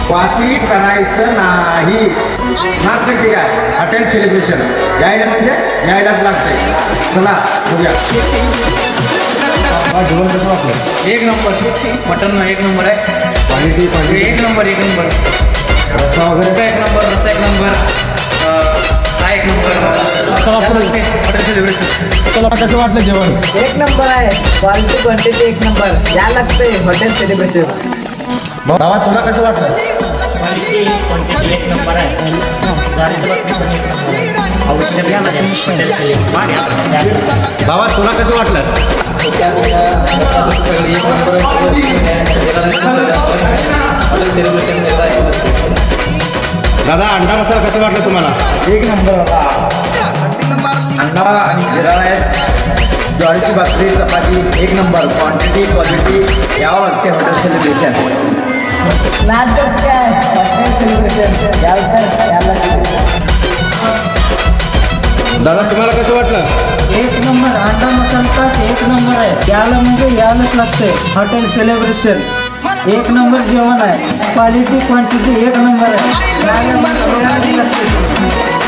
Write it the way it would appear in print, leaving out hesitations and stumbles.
वासी करायचं नाही. मात्र ठीक आहे. हॉटेल सेलिब्रेशन यायला म्हणजे यायलाच लागतंय. चला बघूया. जेवण कसं वाटलं? एक नंबर. मटन एक नंबर आहे. क्वालिटी एक नंबर रस्सा वगैरे एक नंबर रस्सा एक नंबर हा एक नंबर हॉटेल सेलिब्रेशन. तुला कसं वाटलं जेवण? एक नंबर आहे. क्वालिटी क्वांटिटी एक नंबर. या लागतंय हॉटेल सेलिब्रेशन. बाबा तुला कसं वाटलं? क्वांटिटी एक नंबर आहे. बाबा तुला कसं वाटलं? एक नंबर हॉटेल सेलिब्रेशन दादा अंडा मसाला कसं वाटलं तुम्हाला? एक नंबर होता. अंडा आणि जिरा राईस, ज्वारीची भाकरी, चपाती एक नंबर. क्वालिटी यावं लागते हॉटेल सेलिब्रेशन. नाटक काय हॉटेल सेलिब्रेशन या लागतंय. दादा तुम्हाला कसं वाटलं? एक नंबर. अंडा मसाला एक नंबर आहे. याला म्हणजे यायलाच लागतंय हॉटेल सेलिब्रेशन. एक नंबर जेवण आहे. क्वालिटी क्वांटिटी एक नंबर आहे. यायला म्हणजे यायलाच लागतंय.